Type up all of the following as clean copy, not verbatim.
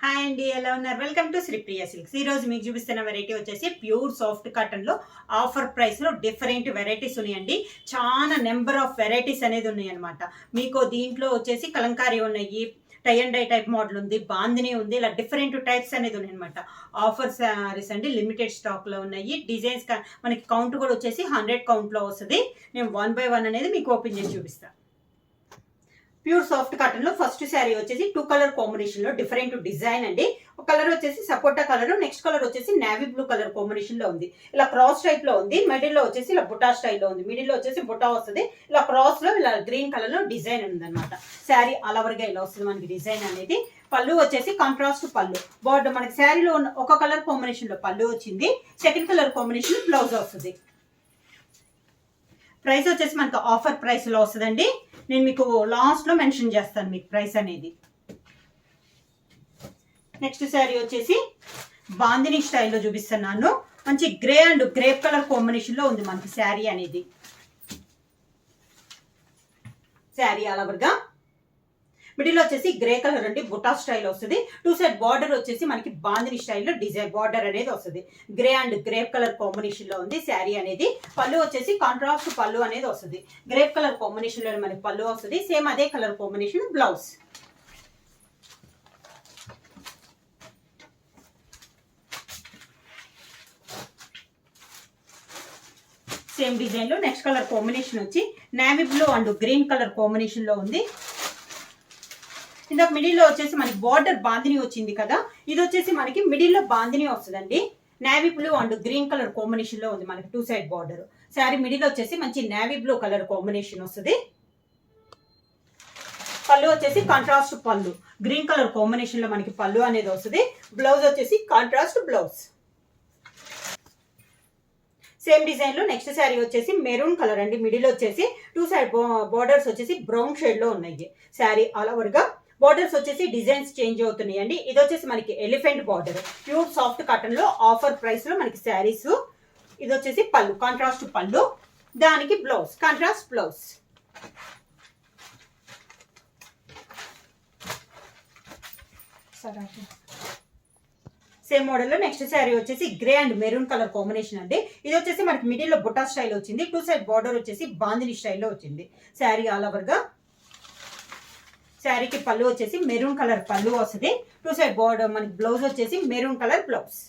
Hi అండి, ఎలా ఉన్నారు? Welcome to Sripriya silks. ఈ రోజు మీకు చూపిస్తున్న వెరైటీ వచ్చేసి ప్యూర్ సాఫ్ట్ కాటన్ లో ఆఫర్ ప్రైస్ లో డిఫరెంట్ వెరైటీస్ ఉన్నాయండి. చాలా నెంబర్ ఆఫ్ వెరైటీస్ అనేది ఉన్నాయి అనమాట. మీకు దీంట్లో వచ్చేసి కలంకారీ ఉన్నాయి, tie and dye type model ఉంది, బాందిని ఉంది, ఇలా డిఫరెంట్ టైప్స్ అనేది ఉన్నాయి అనమాట. ఆఫర్ శారీస్ అండి, లిమిటెడ్ స్టాక్ లో ఉన్నాయి. డిజైన్స్ మనకి కౌంట్ కూడా వచ్చేసి 100 కౌంట్ లో వస్తుంది. నేను 1 by 1 అనేది మీకు ఓపెన్ చేసి చూపిస్తాను. ప్యూర్ సాఫ్ట్ కాటన్ లో ఫస్ట్ శారీ వచ్చేసి 2 కలర్ కాంబినేషన్ లో డిఫరెంట్ డిజైన్ అండి. ఒక కలర్ వచ్చేసి సపోటా కలర్, నెక్స్ట్ కలర్ వచ్చేసి నేవీ బ్లూ కలర్ కాంబినేషన్ లో ఉంది. ఇలా క్రాస్ టైప్ లో ఉంది, మిడిల్ లో వచ్చేసి ఇలా బుటా స్టైల్ లో ఉంది. మిడిల్ లో వచ్చేసి బుటా వస్తుంది, ఇలా క్రాస్ లో ఇలా గ్రీన్ కలర్ లో డిజైన్ ఉంది అనమాట. శారీ అలవర్గా ఇలా వస్తుంది మనకి డిజైన్ అనేది. పళ్ళు వచ్చేసి కాంట్రాస్ట్ పళ్ళు. బోర్డు మనకి శారీలో ఉన్న ఒక కలర్ కాంబినేషన్ లో పళ్ళు వచ్చింది, సెకండ్ కలర్ కాంబినేషన్ బ్లౌజ్ వస్తుంది. ప్రైస్ వచ్చేసి మనకు ఆఫర్ ప్రైస్ లో వస్తుందండి. నేను మీకు లాస్ట్ లో మెన్షన్ చేస్తాను మీకు ప్రైస్ అనేది. నెక్స్ట్ శారీ వచ్చేసి బాందిని స్టైల్లో చూపిస్తున్నాను. మంచి grey and grape colour combination లో ఉంది మనకి శారీ అనేది. శారీ అలవర్గా మిడిల్ వచ్చేసి గ్రే కలర్ అండి, బుటా స్టైల్ వస్తుంది. 2 సైడ్ బార్డర్ వచ్చేసి మనకి బాందిని స్టైల్లో డిజైన్ బార్డర్ అనేది వస్తుంది. Grey and grape colour combination లో ఉంది శారీ అనేది. పళ్ళు వచ్చేసి కాంట్రాస్ట్ పళ్ళు అనేది వస్తుంది. గ్రేప్ కలర్ కాంబినేషన్ లో మనకి పళ్ళు వస్తుంది, సేమ్ అదే colour combination blouse. Same design లో నెక్స్ట్ కలర్ కాంబినేషన్ వచ్చి navy blue and green colour combination లో ఉంది. ఇందాక మిడిల్ లో వచ్చేసి మనకి బార్డర్ బాందిని వచ్చింది కదా, ఇది వచ్చేసి మనకి మిడిల్ లో బాందిని వస్తుందండి. Navy blue and green colour combination లో ఉంది మనకి 2 సైడ్ బార్డర్. శారీ మిడిల్ వచ్చేసి మంచి నేవీ బ్లూ కలర్ కాంబినేషన్ వస్తుంది. పళ్ళు వచ్చేసి కాంట్రాస్ట్ పళ్ళు, గ్రీన్ కలర్ కాంబినేషన్ లో మనకి పళ్ళు అనేది వస్తుంది. బ్లౌజ్ వచ్చేసి కాంట్రాస్ట్ బ్లౌజ్. సేమ్ డిజైన్ లో నెక్స్ట్ శారీ వచ్చేసి మెరూన్ కలర్ అండి. మిడిల్ వచ్చేసి 2 సైడ్ బార్డర్స్ వచ్చేసి బ్రౌన్ షేడ్ లో ఉన్నాయి. శారీ ఆల్ ఓవర్ గా బార్డర్స్ వచ్చేసి డిజైన్స్ చేంజ్ అవుతున్నాయి అండి. ఇది వచ్చేసి మనకి elephant border, pure soft cotton లో ఆఫర్ ప్రైస్ లో మనకి శారీస్. ఇది వచ్చేసి పళ్ళు, కాంట్రాస్ట్ పళ్ళు, దానికి blouse contrast blouse. Same model లో నెక్స్ట్ శారీ వచ్చేసి grey and maroon colour combination అండి. ఇది వచ్చేసి మనకి మిడిల్ లో బుటా స్టైల్ వచ్చింది, 2 సైడ్ బార్డర్ వచ్చేసి బాందిని స్టైల్లో వచ్చింది. శారీ ఆల్ ఓవర్ గా శారీకి పళ్ళు వచ్చేసి మెరూన్ కలర్ పళ్ళు వస్తుంది. 2 సైడ్ బార్డర్ మనకి బ్లౌజ్ వచ్చేసి maroon colour blouse.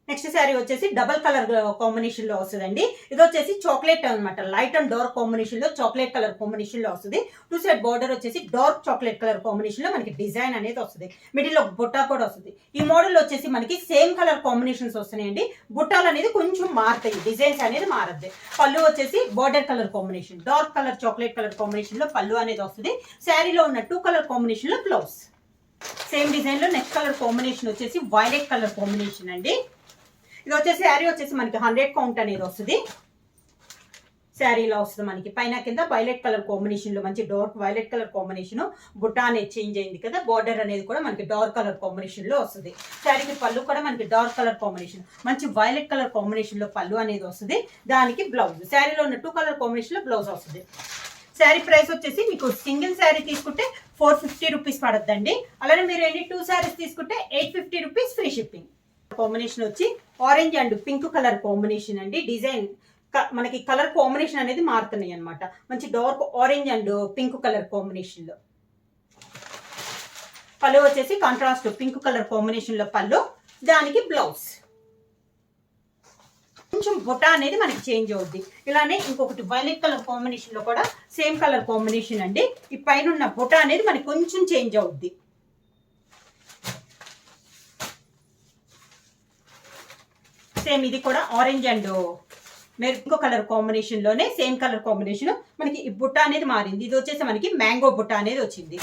Next sari వచ్చేసి డబల్ కలర్ కాంబినేషన్ లో వస్తుందండి. ఇది వచ్చేసి చాక్లెట్ అనమాట, లైట్ అండ్ డార్క్ కాంబినేషన్ లో చాక్లెట్ కలర్ కాంబినేషన్ లో వస్తుంది. 2 సైడ్ బార్డర్ వచ్చేసి డార్క్ చాక్లెట్ కలర్ కాంబినేషన్ లో మనకి డిజైన్ అనేది వస్తుంది. మిడిల్ లో బుట్టా కూడా వస్తుంది. ఈ మోడల్ వచ్చేసి మనకి సేమ్ కలర్ కాంబినేషన్స్ వస్తున్నాయండి. బుట్టాలు అనేది కొంచెం మారుతాయి, డిజైన్స్ అనేది మారద్ది. పళ్ళు వచ్చేసి border colour combination, dark colour chocolate colour combination లో పళ్ళు అనేది వస్తుంది. శారీలో ఉన్న 2 కలర్ కాంబినేషన్ లో బ్లౌజ్. సేమ్ డిజైన్ లో నెక్స్ట్ కలర్ కాంబినేషన్ వచ్చేసి వైలెట్ కలర్ కాంబినేషన్ అండి. ఇది వచ్చేసి శారీ వచ్చేసి మనకి 100 కౌంట్ అనేది వస్తుంది. శారీలో వస్తుంది మనకి పైన కింద వైలెట్ కలర్ కాంబినేషన్ లో మంచి dark violet colour combination. Butta అనేది చేంజ్ అయింది కదా, బార్డర్ అనేది కూడా మనకి డార్క్ కలర్ కాంబినేషన్ లో వస్తుంది. శారీకి పళ్ళు కూడా మనకి డార్క్ కలర్ కాంబినేషన్, మంచి వైలెట్ కలర్ కాంబినేషన్ లో పళ్ళు అనేది వస్తుంది. దానికి బ్లౌజ్ శారీలో ఉన్న 2 కలర్ కాంబినేషన్ లో బ్లౌజ్ వస్తుంది. శారీ ప్రైస్ వచ్చేసి మీకు సింగిల్ శారీ తీసుకుంటే 450 రూపీస్ పడద్దండి. అలానే మీరు ఎన్ని 2 శారీస్ తీసుకుంటే 850 రూపీస్ ఫ్రీ షిప్పింగ్. కాంబినేషన్ వచ్చి orange and pink colour combination అండి. డిజైన్ మనకి కలర్ కాంబినేషన్ అనేది మారుతున్నాయి అనమాట. మంచి dark orange and pink colour combination లో పళ్ళు వచ్చేసి కాంట్రాస్ట్ పింక్ కలర్ కాంబినేషన్ లో పళ్ళు, దానికి బ్లౌజ్. కొంచెం బుటా అనేది మనకి చేంజ్ అవుద్ది. ఇలానే ఇంకొకటి వైలెట్ కలర్ కాంబినేషన్ లో కూడా సేమ్ కలర్ కాంబినేషన్ అండి. ఈ పైన ఉన్న బుటా అనేది మనకి కొంచెం చేంజ్ అవుద్ది. సేమ్ ఇది కూడా orange and maroon colour combination లోనే సేమ్ కలర్ కాంబినేషన్ మనకి ఈ బుట్ట అనేది మారింది. ఇది వచ్చేసి మనకి మ్యాంగో బుట్ట అనేది వచ్చింది.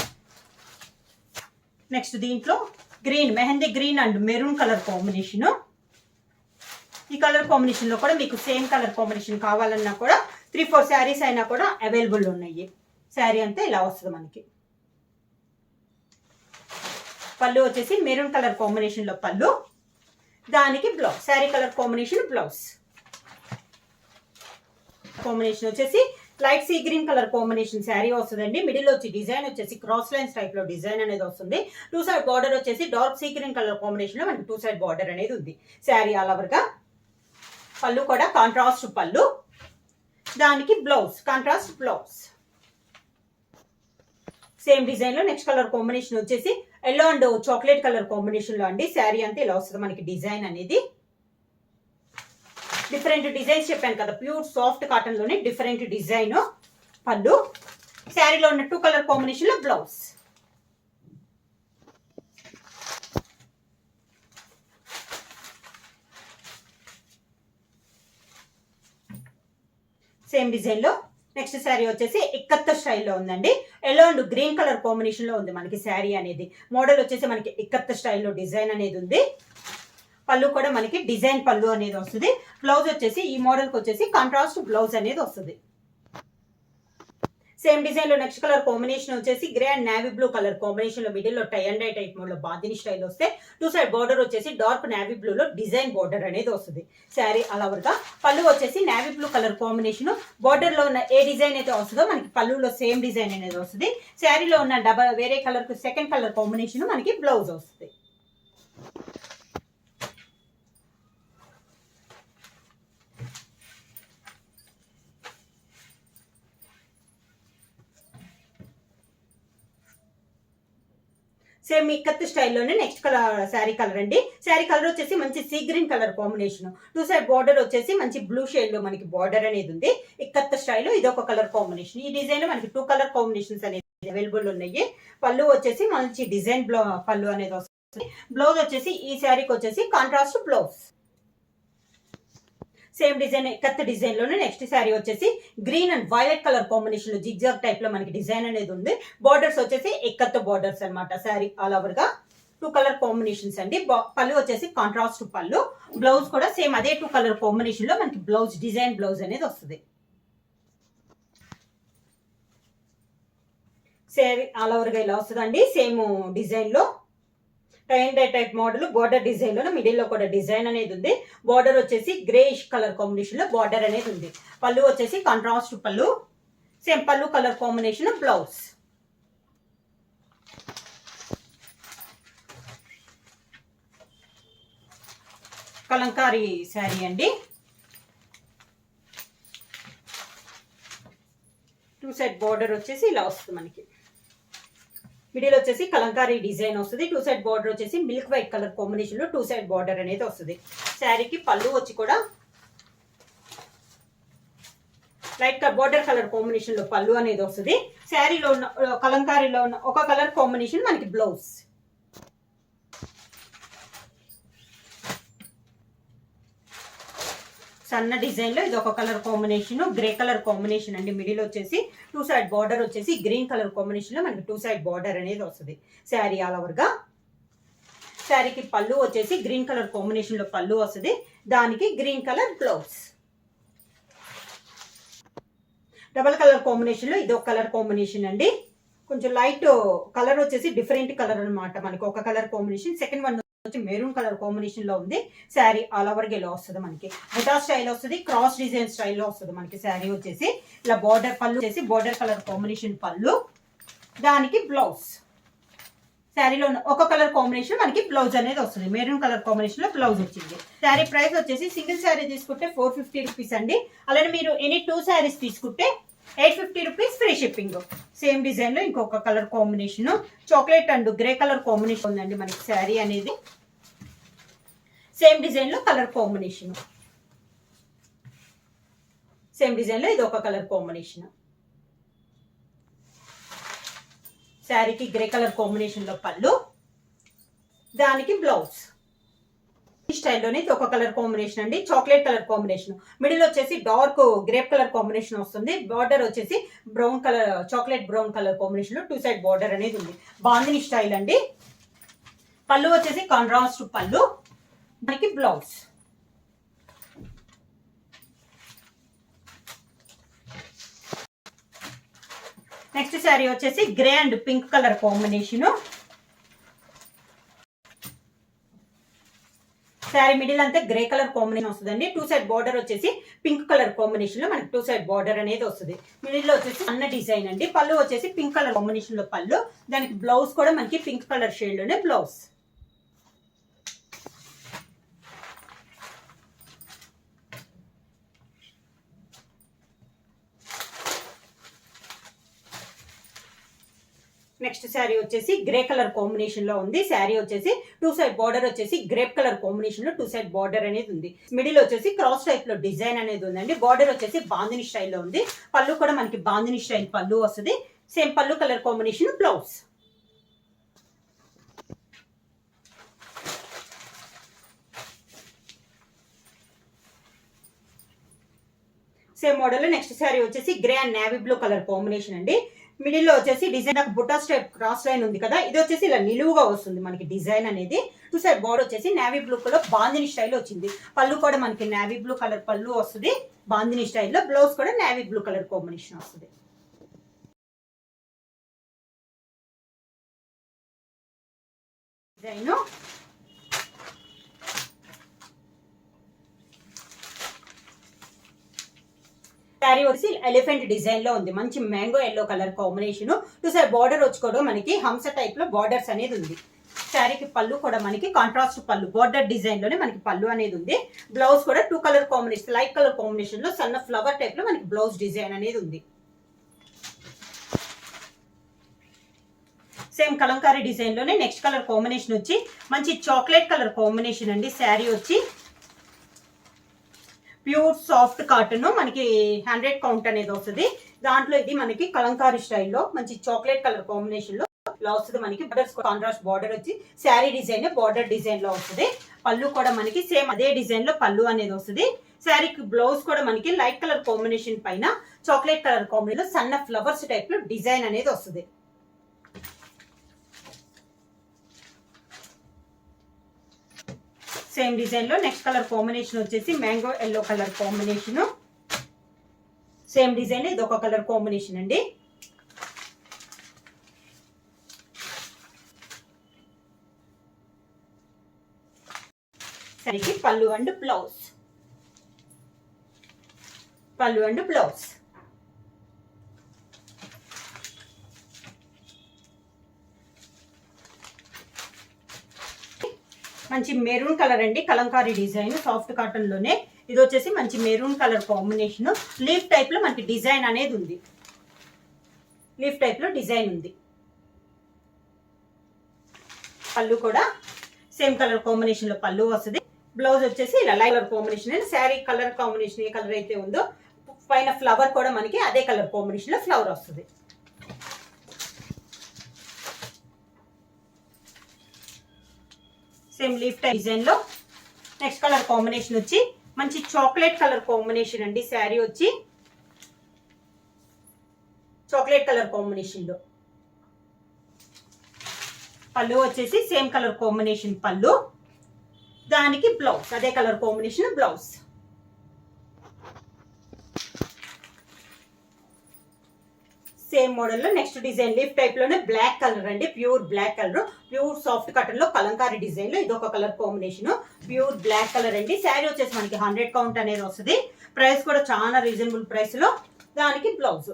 నెక్స్ట్ దీంట్లో green, mehndi green and maroon colour combination. ఈ కలర్ కాంబినేషన్ లో కూడా మీకు సేమ్ కలర్ కాంబినేషన్ కావాలన్నా కూడా 3-4 శారీస్ అయినా కూడా అవైలబుల్ ఉన్నాయి. శారీ అంతా ఇలా వస్తుంది మనకి. పళ్ళు వచ్చేసి మెరూన్ కలర్ కాంబినేషన్ లో పళ్ళు, దానికి blouse. Sari colour combination blouse. Combination వచ్చేసి light sea green colour combination sari వస్తుందండి. మిడిల్ వచ్చి డిజైన్ వచ్చేసి క్రాస్ లైన్స్ టైప్ లో డిజైన్ అనేది వస్తుంది. 2 సైడ్ బార్డర్ వచ్చేసి dark sea green colour combination లో మనకి 2 సైడ్ బార్డర్ అనేది ఉంది. శారీ ఆల్ ఓవర్ గా. పళ్ళు కూడా కాంట్రాస్ట్ పళ్ళు, దానికి blouse contrast blouse. Same design లో నెక్స్ట్ కలర్ కాంబినేషన్ వచ్చేసి yellow and chocolate colour combination లో అండి. శారీ అంతా ఇలా వస్తుంది మనకి డిజైన్ అనేది. డిఫరెంట్ డిజైన్స్ చెప్పాను కదా, ప్యూర్ సాఫ్ట్ కాటన్ లోనే డిఫరెంట్ డిజైన్. పళ్ళు, శారీలో ఉన్న 2 కలర్ కాంబినేషన్ లో బ్లౌజ్. సేమ్ డిజైన్ లో నెక్స్ట్ శారీ వచ్చేసి ఇక్కత్త స్టైల్లో ఉందండి. Yellow and green colour combination లో ఉంది మనకి శారీ అనేది. మోడల్ వచ్చేసి మనకి ఇక్కత్త స్టైల్లో డిజైన్ అనేది ఉంది. పళ్ళు కూడా మనకి డిజైన్ పళ్ళు అనేది వస్తుంది. బ్లౌజ్ వచ్చేసి ఈ మోడల్ కి వచ్చేసి కాంట్రాస్ట్ బ్లౌజ్ అనేది వస్తుంది. సేమ్ డిజైన్ లో నెక్స్ట్ కలర్ కాంబినేషన్ వచ్చేసి grey and navy blue colour combination లో మిడిల్ లో tie and dye type mode లో బాందిని స్టైల్ వస్తే 2 సైడ్ బార్డర్ వచ్చేసి డార్క్ నేవీ బ్లూ లో డిజైన్ బార్డర్ అనేది వస్తుంది. శారీ అలవర్గా. పళ్ళు వచ్చేసి navy blue colour combination. Border లో ఉన్న ఏ డిజైన్ అయితే వస్తుందో మనకి పళ్ళులో సేమ్ డిజైన్ అనేది వస్తుంది. శారీలో ఉన్న వేరే కలర్ కు సెకండ్ కలర్ కాంబినేషన్ మనకి బ్లౌజ్ వస్తుంది. సేమ్ ఇక్కత్ స్టైల్లోనే నెక్స్ట్ కలర్ శారీ కలర్ అండి. శారీ కలర్ వచ్చేసి మంచి sea green colour combination. 2 side border వచ్చేసి మంచి బ్లూ షేడ్ లో మనకి బార్డర్ అనేది ఉంది. ఇక్కత్ స్టైల్ ఇది ఒక కలర్ కాంబినేషన్. ఈ డిజైన్ లో మనకి 2 కలర్ కాంబినేషన్స్ అనేది అవైలబుల్ ఉన్నాయి. పళ్ళు వచ్చేసి మంచి డిజైన్ పళ్ళు అనేది వస్తుంది. బ్లౌజ్ వచ్చేసి ఈ శారీకి వచ్చేసి కాంట్రాస్ట్ బ్లౌజ్. సేమ్ డిజైన్ కత్త డిజైన్ లోనే నెక్స్ట్ శారీ వచ్చేసి green and violet colour combination లో జిగ్జాగ్ టైప్ లో మనకి డిజైన్ అనేది ఉంది. బార్డర్స్ వచ్చేసి ఎక్కత్త బార్డర్స్ అనమాట. శారీ ఆల్ ఓవర్ గా 2 కలర్ కాంబినేషన్స్ అండి. పళ్ళు వచ్చేసి కాంట్రాస్ట్ పళ్ళు. బ్లౌజ్ కూడా సేమ్ అదే 2 కలర్ కాంబినేషన్ లో మనకి బ్లౌజ్ డిజైన్ బ్లౌజ్ అనేది వస్తుంది. శారీ ఆల్ ఓవర్ గా ఇలా వస్తుందండి. సేమ్ డిజైన్ లో tie and dye type model border design లో మిడిల్ లో కూడా డిజైన్ అనేది ఉంది. బార్డర్ వచ్చేసి గ్రేష్ కలర్ కాంబినేషన్ లో బార్డర్ అనేది ఉంది. పళ్ళు వచ్చేసి కాంట్రాస్ట్ పళ్ళు. సేమ్ పళ్ళు colour combination blouse. Kalamkari sari అండి. 2 సైడ్ బార్డర్ వచ్చేసి ఇలా వస్తుంది మనకి. మిడిల్ వచ్చేసి కలంకారీ డిజైన్ వస్తుంది. 2 సైడ్ బార్డర్ వచ్చేసి మిల్క్ వైట్ కలర్ కాంబినేషన్ లో 2 సైడ్ బార్డర్ అనేది వస్తుంది. శారీకి పళ్ళు వచ్చి కూడా లైట్ బార్డర్ కలర్ కాంబినేషన్ లో పళ్ళు అనేది వస్తుంది. శారీలో ఉన్న కలంకారీలో ఉన్న ఒక కలర్ కాంబినేషన్ మనకి బ్లౌజ్. సన్న డిజైన్ లో ఇది ఒక colour combination grey colour combination అండి. మిడిల్ వచ్చేసి 2 సైడ్ బార్డర్ వచ్చేసి గ్రీన్ కలర్ కాంబినేషన్ లో మనకి 2 సైడ్ బార్డర్ అనేది వస్తుంది. శారీ ఆల్ ఓవర్ గా. శారీకి పళ్ళు వచ్చేసి గ్రీన్ కలర్ కాంబినేషన్ లో పళ్ళు వస్తుంది. దానికి green colour blouse. Double colour combination లో ఇది ఒక కలర్ కాంబినేషన్ అండి. కొంచెం లైట్ కలర్ వచ్చేసి డిఫరెంట్ కలర్ అనమాట. మనకి ఒక colour combination. Second one maroon colour combination లో ఉంది. శారీ ఆల్ ఓవర్ గా ఇలా వస్తుంది మనకి. బుటా స్టైల్ వస్తుంది. క్రాస్ డిజైన్ స్టైల్లో వస్తుంది మనకి. శారీ వచ్చేసి ఇలా బార్డర్ పళ్ళు వచ్చేసి బార్డర్ కలర్ కాంబినేషన్ పళ్ళు. దానికి బ్లౌజ్. శారీలో ఒక కలర్ కాంబినేషన్ మనకి బ్లౌజ్ అనేది వస్తుంది. మెరూన్ కలర్ కాంబినేషన్ లో బ్లౌజ్ వచ్చింది. శారీ ప్రైస్ వచ్చేసి సింగిల్ శారీ తీసుకుంటే 450 రూపీస్ అండి. అలానే మీరు ఎనీ 2 శారీస్ తీసుకుంటే 850 rupees free shipping. Same design లో ఇంకొక colour combination chocolate and grey colour combination ఉందండి మనకి. శారీ అనేది సేమ్ డిజైన్ లో కలర్ కాంబినేషన్. సేమ్ డిజైన్ లో ఇది ఒక కలర్ కాంబినేషన్. శారీకి గ్రే కలర్ కాంబినేషన్ లో పళ్ళు. దానికి బ్లౌజ్. ఈ స్టైల్లోనే ఇది ఒక కలర్ కాంబినేషన్ అండి. Chocolate colour combination. మిడిల్ వచ్చేసి డార్క్ గ్రేప్ కలర్ కాంబినేషన్ వస్తుంది. బార్డర్ వచ్చేసి brown colour chocolate brown colour combination లో 2 సైడ్ బార్డర్ అనేది ఉంది. బాందిని స్టైల్ అండి. పళ్ళు వచ్చేసి కాంట్రాస్ట్ పళ్ళు. మనకి బ్లౌజ్. నెక్స్ట్ శారీ వచ్చేసి grey and pink colour combination. Sari middle అంతా గ్రే కలర్ కాంబినేషన్ వస్తుందండి. 2 సైడ్ బార్డర్ వచ్చేసి పింక్ కలర్ కాంబినేషన్ లో మనకి 2 సైడ్ బార్డర్ అనేది వస్తుంది. మిడిల్ లో వచ్చేసి అన్న డిజైన్ అండి. పళ్ళు వచ్చేసి పింక్ కలర్ కాంబినేషన్ లో పళ్ళు, దానికి బ్లౌజ్ కూడా మనకి పింక్ కలర్ షేడ్ లోనే బ్లౌజ్. నెక్స్ట్ శారీ వచ్చేసి గ్రే కలర్ కాంబినేషన్ లో ఉంది. శారీ వచ్చేసి 2 సైడ్ బార్డర్ వచ్చేసి గ్రేప్ కలర్ కాంబినేషన్ లో 2 సైడ్ బార్డర్ అనేది ఉంది. మిడిల్ వచ్చేసి క్రాస్ టైప్ లో డిజైన్ అనేది ఉందండి. బార్డర్ వచ్చేసి బాందిని స్టైల్లో ఉంది. పళ్ళు కూడా మనకి బాందిని స్టైల్ పళ్ళు వస్తుంది. సేమ్ పళ్ళు colour combination blouse. Same model లో నెక్స్ట్ శారీ వచ్చేసి grey and navy blue colour combination అండి. మిడిల్ లో వచ్చేసి డిజైన్ బుట్టా స్టైప్ క్రాస్ లైన్ ఉంది కదా, ఇది వచ్చేసి ఇలా నిలువుగా వస్తుంది మనకి డిజైన్ అనేది. 2 సైడ్ బార్డర్ వచ్చేసి navy blue colour bandhani style వచ్చింది. పళ్ళు కూడా మనకి నేవీ బ్లూ కలర్ పళ్ళు వస్తుంది బాందిని స్టైల్లో. బ్లౌజ్ కూడా నేవీ బ్లూ కలర్ కాంబినేషన్ వస్తుంది. డిజైన్ శారీ వచ్చి ఎలిఫెంట్ డిజైన్ లో ఉంది. మంచి mango yellow colour combination. 2 side border వచ్చుకోవడం మనకి హంస టైప్ లో బార్డర్స్ అనేది ఉంది. శారీకి పళ్ళు కూడా మనకి కాంట్రాస్ట్ పళ్ళు బార్డర్ డిజైన్ లోనే మనకి పళ్ళు అనేది ఉంది. బ్లౌజ్ కూడా 2 colour combination light colour combination లో సన్న ఫ్లవర్ టైప్ లో మనకి బ్లౌజ్ డిజైన్ అనేది ఉంది. సేమ్ కలంకారీ డిజైన్ లోనే నెక్స్ట్ కలర్ కాంబినేషన్ వచ్చి మంచి చాక్లెట్ కలర్ కాంబినేషన్ అండి. శారీ వచ్చి ప్యూర్ సాఫ్ట్ కాటన్ మనకి 100 కౌంట్ అనేది వస్తుంది. దాంట్లో ఇది మనకి కలంకారీ స్టైల్లో మంచి చాక్లెట్ కలర్ కాంబినేషన్ లో ఇలా వస్తుంది. మనకి కాంట్రాస్ట్ బార్డర్ వచ్చి శారీ డిజైన్ బార్డర్ డిజైన్ లో వస్తుంది. పళ్ళు కూడా మనకి సేమ్ అదే డిజైన్ లో పళ్ళు అనేది వస్తుంది. శారీకి బ్లౌజ్ కూడా మనకి లైట్ కలర్ కాంబినేషన్ పైన చాక్లెట్ కలర్ కాంబినేషన్ లో సన్న ఫ్లవర్స్ టైప్ లో డిజైన్ అనేది వస్తుంది. సేమ్ డిజైన్ లో నెక్స్ట్ కలర్ కాంబినేషన్ వచ్చేసి mango yellow colour combination. Same design ఇది ఒక కలర్ కాంబినేషన్ అండి. సరికి పళ్ళు అండ్ బ్లౌజ్. పళ్ళు అండ్ బ్లౌజ్. మంచి మెరూన్ కలర్ అండి. కలంకారీ డిజైన్ సాఫ్ట్ కాటన్ లోనే ఇది వచ్చేసి మంచి maroon colour combination. Leaf type లో మనకి డిజైన్ అనేది ఉంది. లీఫ్ టైప్ లో డిజైన్ ఉంది. పళ్ళు కూడా సేమ్ కలర్ కాంబినేషన్ లో పళ్ళు వస్తుంది. బ్లౌజ్ వచ్చేసి ఇలా light colour combination. Sari colour combination ఏ కలర్ అయితే ఉందో పైన ఫ్లవర్ కూడా మనకి అదే కలర్ కాంబినేషన్ లో ఫ్లవర్ వస్తుంది. సేమ్ లీఫ్ టైప్ డిజైన్ లో నెక్స్ట్ కలర్ కాంబినేషన్ వచ్చి మంచి చాక్లెట్ కలర్ కాంబినేషన్ అండి. శారీ వచ్చి చాక్లెట్ కలర్ కాంబినేషన్ లో పళ్ళు వచ్చేసి సేమ్ కలర్ కాంబినేషన్ పళ్ళు, దానికి బ్లౌజ్ అదే colour combination blouse. Same model లో నెక్స్ట్ డిజైన్ లీఫ్ టైప్ లోనే బ్లాక్ కలర్ అండి. Pure black colour pure soft cotton లో కలంకారీ డిజైన్ లో ఇది ఒక colour combination. Pure black colour అండి. శారీ వచ్చేసి మనకి 100 కౌంట్ అనేది వస్తుంది. ప్రైస్ కూడా చాలా రీజనబుల్ ప్రైస్ లో. దానికి బ్లౌజ్.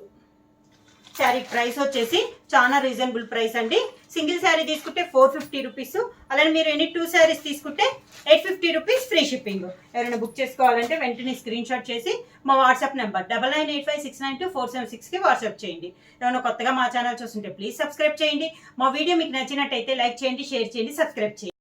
శారీ ప్రైస్ వచ్చేసి చాలా రీజనబుల్ ప్రైస్ అండి. సింగిల్ శారీ తీసుకుంటే 450 రూపీస్, అలానే మీరు ఎనీ 2 శారీస్ తీసుకుంటే 850 రూపీస్ ఫ్రీ షిప్పింగ్. ఎవరైనా బుక్ చేసుకోవాలంటే వెంటనే స్క్రీన్ షాట్ చేసి మా వాట్సాప్ నెంబర్ 9985692476కి వాట్సాప్ చేయండి. ఏమైనా కొత్తగా మా ఛానల్ చూస్తుంటే ప్లీజ్ సబ్స్క్రైబ్ చేయండి. మా వీడియో మీకు నచ్చినట్టయితే లైక్ చేయండి, షేర్ చేయండి, సబ్స్క్రైబ్ చేయండి.